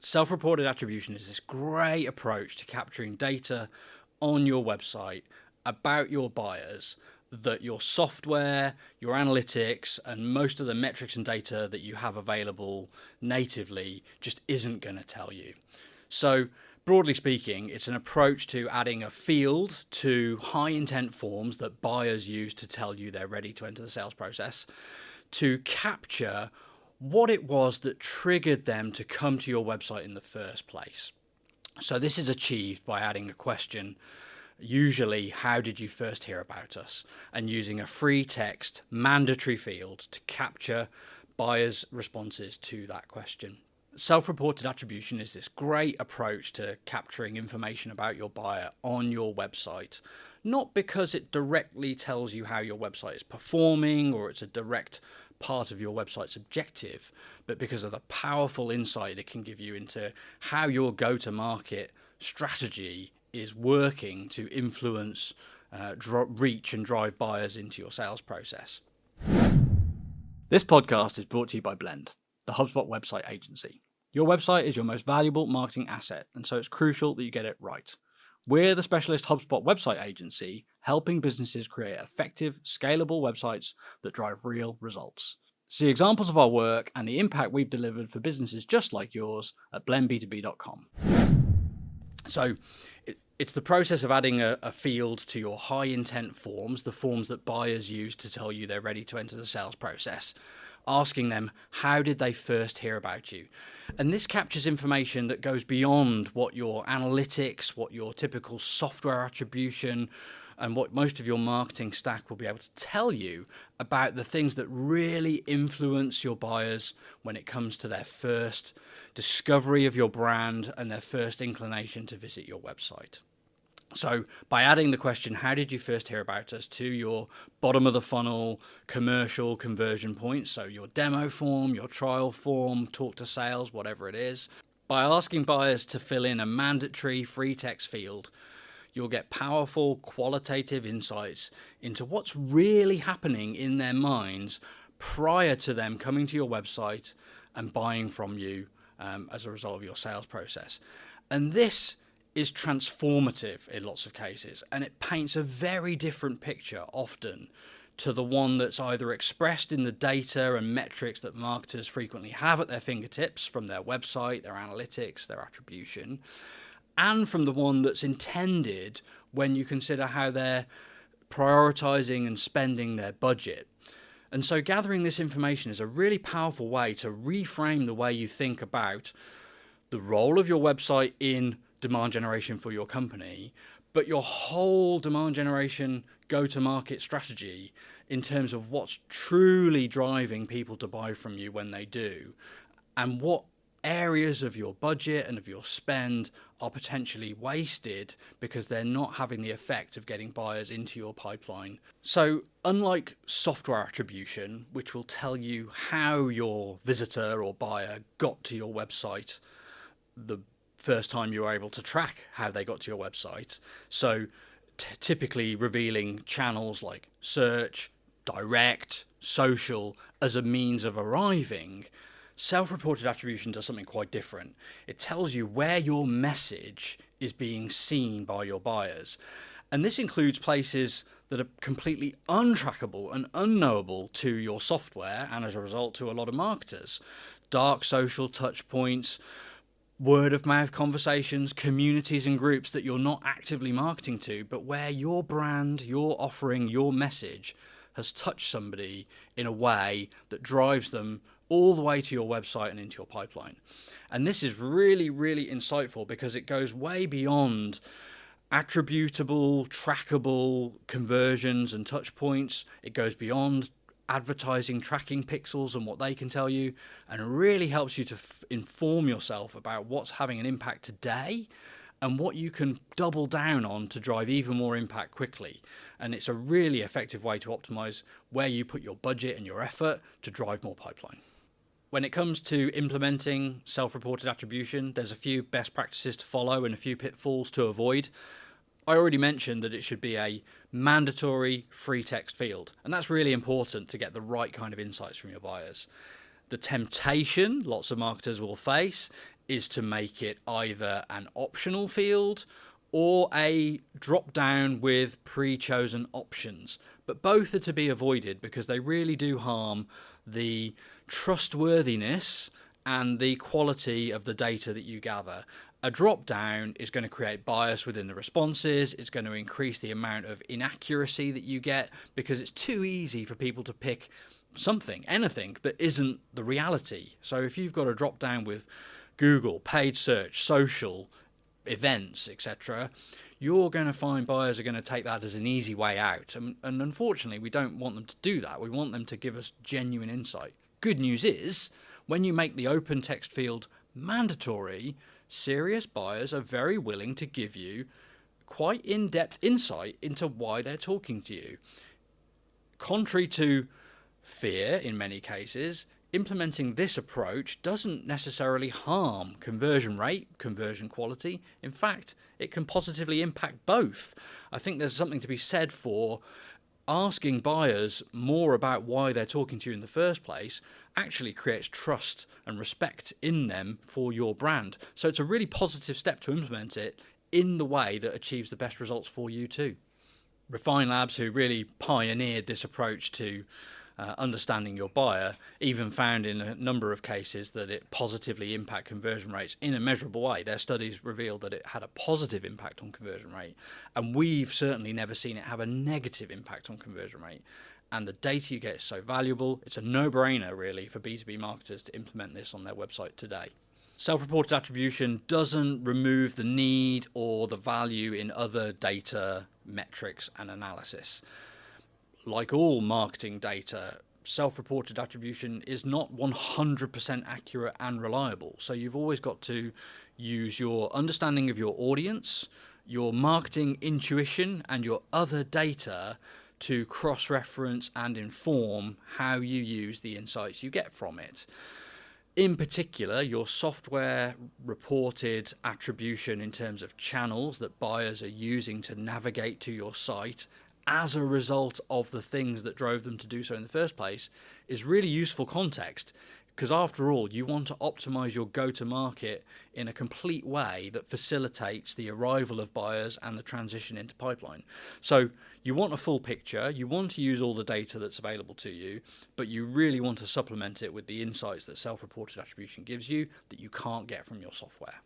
Self-reported attribution is this great approach to capturing data on your website about your buyers that your software, your analytics, and most of the metrics and data that you have available natively just isn't going to tell you. So broadly speaking, it's an approach to adding a field to high intent forms that buyers use to tell you they're ready to enter the sales process to capture what it was that triggered them to come to your website in the first place. So this is achieved by adding a question, usually, how did you first hear about us? And using a free text mandatory field to capture buyers' responses to that question. Self-reported attribution is this great approach to capturing information about your buyer on your website, not because it directly tells you how your website is performing or it's a direct part of your website's objective, but because of the powerful insight it can give you into how your go-to-market strategy is working to influence, reach and drive buyers into your sales process. This podcast is brought to you by Blend, the HubSpot website agency. Your website is your most valuable marketing asset, and so it's crucial that you get it right. We're the specialist HubSpot website agency helping businesses create effective, scalable websites that drive real results. See examples of our work and the impact we've delivered for businesses just like yours at blendb2b.com. So it's the process of adding a field to your high intent forms, the forms that buyers use to tell you they're ready to enter the sales process, asking them, how did they first hear about you? And this captures information that goes beyond what your analytics, what your typical software attribution, and what most of your marketing stack will be able to tell you about the things that really influence your buyers when it comes to their first discovery of your brand and their first inclination to visit your website. So by adding the question, how did you first hear about us, to your bottom of the funnel commercial conversion points, so your demo form, your trial form, talk to sales, whatever it is, by asking buyers to fill in a mandatory free text field, you'll get powerful qualitative insights into what's really happening in their minds prior to them coming to your website and buying from you as a result of your sales process. And this is transformative in lots of cases, and it paints a very different picture often to the one that's either expressed in the data and metrics that marketers frequently have at their fingertips from their website, their analytics, their attribution, and from the one that's intended when you consider how they're prioritizing and spending their budget. And so gathering this information is a really powerful way to reframe the way you think about the role of your website in demand generation for your company, but your whole demand generation go-to-market strategy in terms of what's truly driving people to buy from you when they do, and what areas of your budget and of your spend are potentially wasted because they're not having the effect of getting buyers into your pipeline. So unlike software attribution, which will tell you how your visitor or buyer got to your website the first time you were able to track how they got to your website, so typically revealing channels like search, direct, social as a means of arriving, self-reported attribution does something quite different. It tells you where your message is being seen by your buyers. And this includes places that are completely untrackable and unknowable to your software and as a result to a lot of marketers. Dark social touch points, word of mouth conversations, communities and groups that you're not actively marketing to, but where your brand, your offering, your message has touched somebody in a way that drives them all the way to your website and into your pipeline. And this is really, really insightful because it goes way beyond attributable, trackable conversions and touch points. It goes beyond advertising tracking pixels and what they can tell you, and really helps you to inform yourself about what's having an impact today and what you can double down on to drive even more impact quickly. And it's a really effective way to optimize where you put your budget and your effort to drive more pipeline. When it comes to implementing self-reported attribution, there's a few best practices to follow and a few pitfalls to avoid. I already mentioned that it should be a mandatory free text field, and that's really important to get the right kind of insights from your buyers. The temptation lots of marketers will face is to make it either an optional field or a drop down with pre-chosen options. But both are to be avoided because they really do harm the trustworthiness and the quality of the data that you gather. A drop down is going to create bias within the responses. It's going to increase the amount of inaccuracy that you get because it's too easy for people to pick something, anything that isn't the reality. So if you've got a drop down with Google, paid search, social, events, etc., you're going to find buyers are going to take that as an easy way out. And unfortunately, we don't want them to do that. We want them to give us genuine insight. Good news is, when you make the open text field mandatory, serious buyers are very willing to give you quite in-depth insight into why they're talking to you. Contrary to fear in many cases, implementing this approach doesn't necessarily harm conversion rate, conversion quality. In fact, it can positively impact both. I think there's something to be said for asking buyers more about why they're talking to you in the first place actually creates trust and respect in them for your brand. So it's a really positive step to implement it in the way that achieves the best results for you too. Refine Labs, who really pioneered this approach to understanding your buyer, even found in a number of cases that it positively impacted conversion rates in a measurable way. Their studies revealed that it had a positive impact on conversion rate, and we've certainly never seen it have a negative impact on conversion rate. And the data you get is so valuable, it's a no-brainer really for B2B marketers to implement this on their website today. Self-reported attribution doesn't remove the need or the value in other data, metrics and analysis. Like all marketing data, self-reported attribution is not 100% accurate and reliable. So you've always got to use your understanding of your audience, your marketing intuition, and your other data to cross-reference and inform how you use the insights you get from it. In particular, your software reported attribution in terms of channels that buyers are using to navigate to your site as a result of the things that drove them to do so in the first place is really useful context, because after all, you want to optimize your go-to-market in a complete way that facilitates the arrival of buyers and the transition into pipeline. So you want a full picture, you want to use all the data that's available to you, but you really want to supplement it with the insights that self-reported attribution gives you that you can't get from your software.